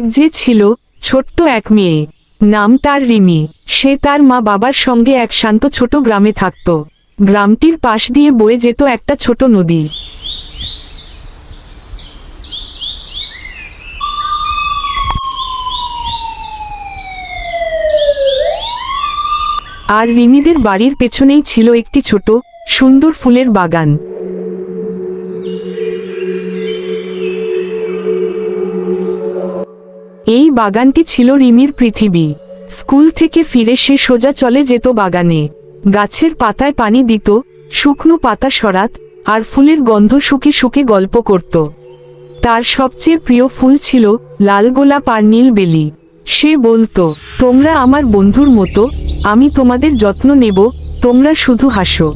এক যে ছিল ছোট্ট এক মেয়ে, নাম তার রিমি। সে তার মা বাবার সঙ্গে এক শান্ত ছোট গ্রামে থাকত। গ্রামটির পাশ দিয়ে বয়ে যেত একটা ছোট নদী। আর রিমিদের বাড়ির পেছনেই ছিল একটি ছোট সুন্দর ফুলের বাগান। এই বাগানটি ছিল রিমির পৃথিবী। স্কুল থেকে ফিরে সে সোজা চলে যেত বাগানে। গাছের পাতায় পানি দিত, শুকনো পাতা সরাত, আর ফুলের গন্ধ শুকে শুকে গল্প করত। তার সবচেয়ে প্রিয় ফুল ছিল লাল গোলাপ আর নীল বেলি। সে বলতো, তোমরা আমার বন্ধুর মতো, আমি তোমাদের যত্ন নেব, তোমরা শুধু হাসো।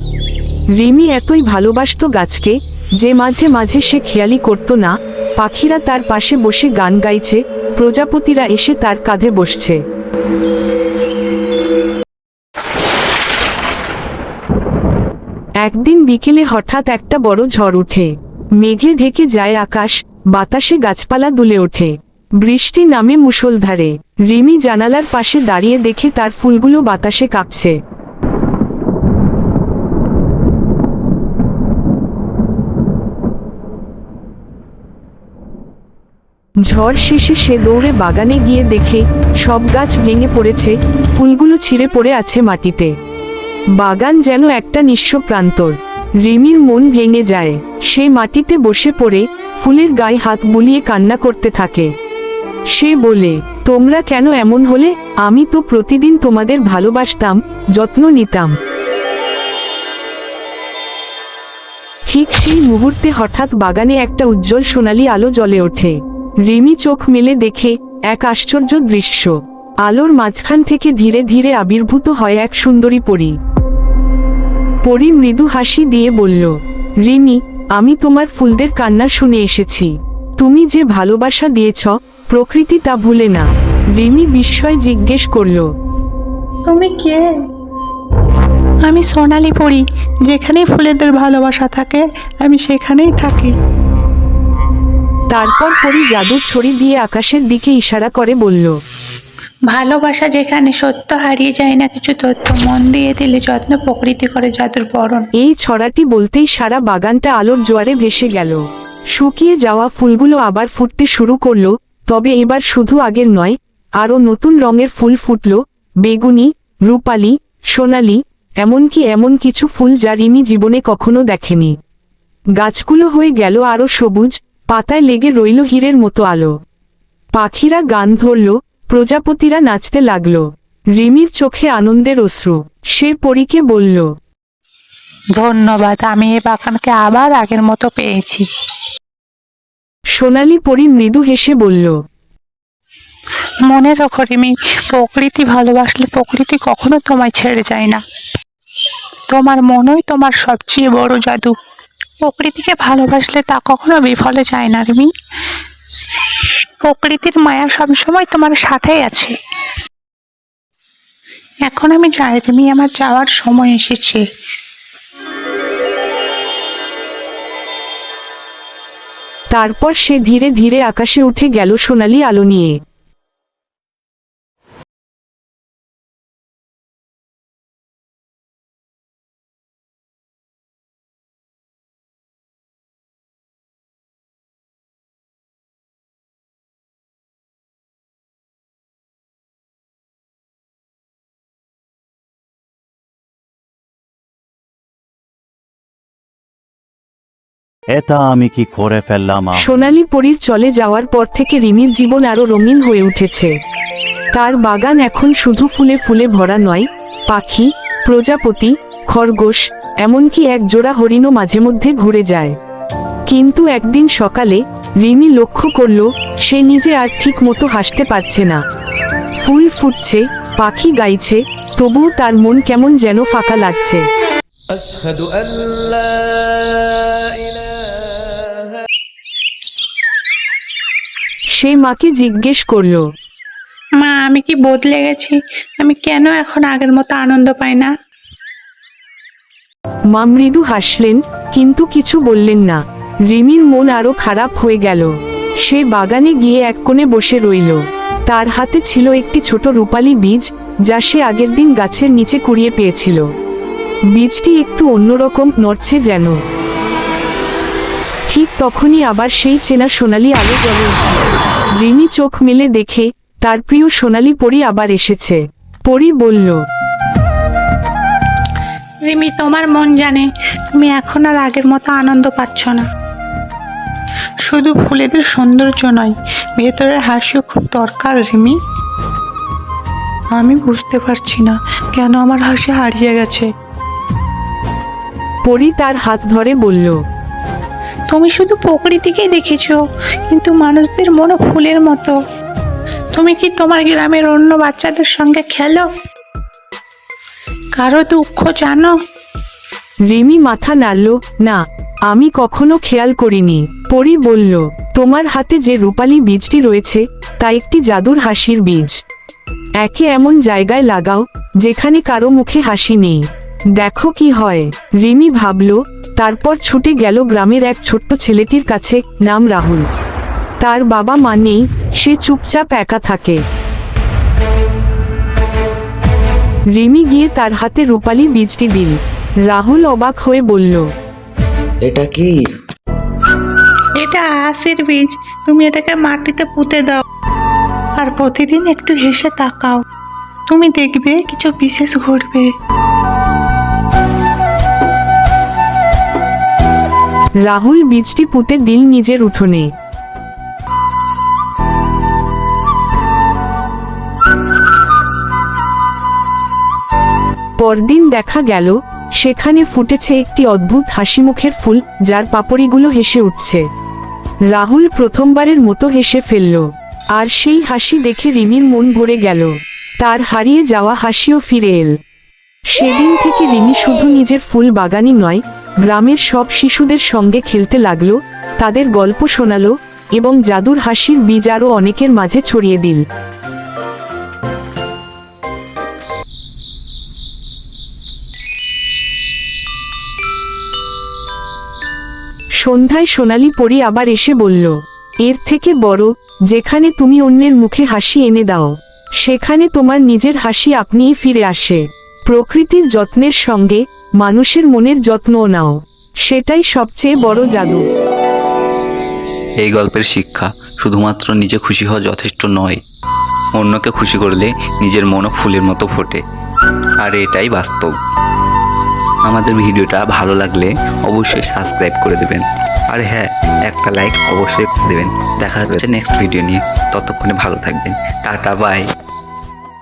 রিমি এতই ভালোবাসত গাছকে যে মাঝে মাঝে সে খেয়ালি করত না পাখিরা তার পাশে বসে গান গাইছে, প্রজাপতিরা এসে তার কাঁধে বসছে। একদিন বিকেলে হঠাৎ একটা বড় ঝড় উঠে। মেঘে ঢেকে যায় আকাশ, বাতাসে গাছপালা দুলে ওঠে। বৃষ্টি নামে মুষলধারে। রিমি জানালার পাশে দাঁড়িয়ে দেখে তার ফুলগুলো বাতাসে কাঁপছে। ঝড় শেষে সে দৌড়ে বাগানে গিয়ে দেখে সব গাছ ভেঙে পড়েছে, ফুলগুলো ছিঁড়ে পড়ে আছে মাটিতে। বাগান যেন একটা নিঃস্ব প্রান্তর। রিমির মন ভেঙে যায়। সে মাটিতে বসে পড়ে ফুলের গায়ে হাত বুলিয়ে কান্না করতে থাকে। সে বলে, তোমরা কেন এমন হলে? আমি তো প্রতিদিন তোমাদের ভালোবাসতাম, যত্ন নিতাম। ঠিক সেই মুহূর্তে হঠাৎ বাগানে একটা উজ্জ্বল সোনালী আলো জ্বলে ওঠে। রিমি চোখ মেলে দেখে এক আশ্চর্য দৃশ্য। আলোর মাঝখান থেকে ধীরে ধীরে আবির্ভূত হয় এক সুন্দরী পরী। পরী মৃদু হাসি দিয়ে বলল, রিমি, আমি তোমার ফুলদের কান্না শুনে এসেছি। তুমি যে ভালোবাসা দিয়েছ, প্রকৃতি তা ভুলে না। রিমি বিস্ময়ে জিজ্ঞেস করল, তুমি কে? আমি সোনালি পরী। যেখানে ফুলেদের ভালোবাসা থাকে আমি সেখানেই থাকি। তারপর পরী জাদুর ছড়ি দিয়ে আকাশের দিকে ইশারা করে বলল, ভালোবাসা যেখানে সত্য হারিয়ে যায় না, কিছু তথ্য মন দিয়ে দিলে যত্ন প্রকৃতি করে জাদুর বরণ। এই ছড়াটি বলতেই সারা বাগানটা আলোর জোয়ারে ভেসে গেল। শুকিয়ে যাওয়া ফুলগুলো আবার ফুটতে শুরু করলো, তবে এবার শুধু আগের নয়, আরও নতুন রঙের ফুল ফুটল, বেগুনি, রূপালি, সোনালি, এমনকি এমন কিছু ফুল যা রিমি জীবনে কখনো দেখেনি। গাছগুলো হয়ে গেল আরও সবুজ, পাতায় লেগে রইল হীরের মতো আলো। পাখিরা গান ধরল, প্রজাপতিরা নাচতে লাগলো। রিমির চোখে আনন্দের অশ্রু। সে পরীকে বলল, ধন্যবাদ, আমি এই বাগানকে আবার আগের মতো পেয়েছি। সোনালি পরী মৃদু হেসে বলল, মনে রাখো রিমি, প্রকৃতি ভালোবাসলে প্রকৃতি কখনো তোমায় ছেড়ে যায় না। তোমার মনই তোমার সবচেয়ে বড় জাদু। প্রকৃতিকে ভালোবাসলে তা কখনো বিফলে যায় না রিমি। প্রকৃতির মায়া সবসময় তোমার সাথেই আছে। এখন আমি যাই রিমি, আমার যাওয়ার সময় এসেছে। তারপর সে ধীরে ধীরে আকাশে উঠে গেল সোনালি আলো নিয়ে। এটা আমি কি করে ফেললাম? সোনালি পরীর চলে যাওয়ার পর থেকে রিমির জীবন আরো রঙিন হয়ে উঠেছে। তার বাগান এখন শুধু ফুলে ফুলে ভরা নয়, পাখি, প্রজাপতি, খরগোশ, এমনকি এক জোড়া হরিণও মাঝে মধ্যে ঘুরে যায়। কিন্তু একদিন সকালে রিমি লক্ষ্য করল সে নিজে আর ঠিক মতো হাসতে পারছে না। ফুল ফুটছে, পাখি গাইছে, তবুও তার মন কেমন যেন ফাঁকা লাগছে। সে মাকে জিজ্ঞেস করল, মা, আমি কি বদলে গেছি? আমি কেন এখন আগের মতো আনন্দ পাই না? মা মৃদু হাসলেন, কিন্তু কিছু বললেন না। রিমির মন আরো খারাপ হয়ে গেল। সে বাগানে গিয়ে এক কোণে বসে রইল। তার হাতে ছিল একটি ছোট রূপালী বীজ, যা সে আগের দিন গাছের নিচে কুড়িয়ে পেয়েছিল। বীজটি একটু অন্যরকম, নড়ছে যেন। ঠিক তখনই আবার সেই চেনা সোনালি আলো জ্বলে উঠল। রিমি চোখ মেলে দেখে তার প্রিয় সোনালি পরী আবার এসেছে। পরী বলল, রিমি, তোমার মন জানে তুমি এখন আর আগের মতো আনন্দ পাচ্ছ না। শুধু ফুলেদের সৌন্দর্য নয়, ভেতরের হাসিও খুব দরকার রিমি। আমি বুঝতে পারছি না কেন আমার হাসি হারিয়ে গেছে। পরী তার হাত ধরে বলল, তুমি শুধু প্রকৃতিকেই দেখেছো, কিন্তু মানুষদের মনও ফুলের মতো। তুমি কি তোমার গ্রামের অন্য বাচ্চাদের সঙ্গে খেলো? কারো দুঃখ জানো? রিমি মাথা নাড়ল, না, আমি কখনো খেয়াল করিনি। পরী বলল, তোমার হাতে যে রূপালী বীজটি রয়েছে তা একটি জাদুর হাসির বীজ। একে এমন জায়গায় লাগাও যেখানে কারো মুখে হাসি নেই, দেখো কি হয়। রিমি ভাবল, তারপর ছুটে গেল গ্রামের এক ছোট্ট ছেলেটির কাছে, নাম রাহুল। তার বাবা মা নেই, সে চুপচাপ একা থাকে। রিমি গিয়ে তার হাতে রূপালী বীজটি দিল। রাহুল অবাক হয়ে বলল, এটা কি? এটা আঁশের বীজ। তুমি এটাকে মাটিতে পুঁতে দাও আর প্রতিদিন একটু হেসে তাকাও, তুমি দেখবে কিছু বিশেষ ঘটবে। রাহুল বীজটি পুঁতে দিল নিজের উঠোনে। পরদিন দেখা গেল সেখানে ফুটেছে একটি অদ্ভুত হাসিমুখের ফুল, যার পাপড়িগুলো হেসে উঠছে। রাহুল প্রথমবারের মতো হেসে ফেলল, আর সেই হাসি দেখে রিমির মন ভরে গেল। তার হারিয়ে যাওয়া হাসিও ফিরে এল। সেদিন থেকে রিমি শুধু নিজের ফুল বাগানই নয়, গ্রামের সব শিশুদের সঙ্গে খেলতে লাগলো, তাদের গল্প শোনালো এবং জাদুর হাসির বীজ আরও অনেকের মাঝে ছড়িয়ে দিল। সন্ধ্যায় সোনালি পরী আবার এসে বলল, এর থেকে বড়, যেখানে তুমি অন্যের মুখে হাসি এনে দাও, সেখানে তোমার নিজের হাসি আপনিই ফিরে আসে। প্রকৃতির যত্নের সঙ্গে মানুষের মনের যত্নও নাও, সেটাই সবচেয়ে বড় জাদু। এই গল্পের শিক্ষা শুধুমাত্র নিজে খুশি হওয়া যথেষ্ট নয়, অন্যকে খুশি করলে নিজের মনও ফুলের মতো ফোটে। আর এটাই বাস্তব। আমাদের ভিডিওটা ভালো লাগলে অবশ্যই সাবস্ক্রাইব করে দেবেন, আর হ্যাঁ, একটা লাইক অবশ্যই দেবেন। দেখা হচ্ছে নেক্সট ভিডিও নিয়ে। ততক্ষণে ভালো থাকবেন। Ta-ta, by.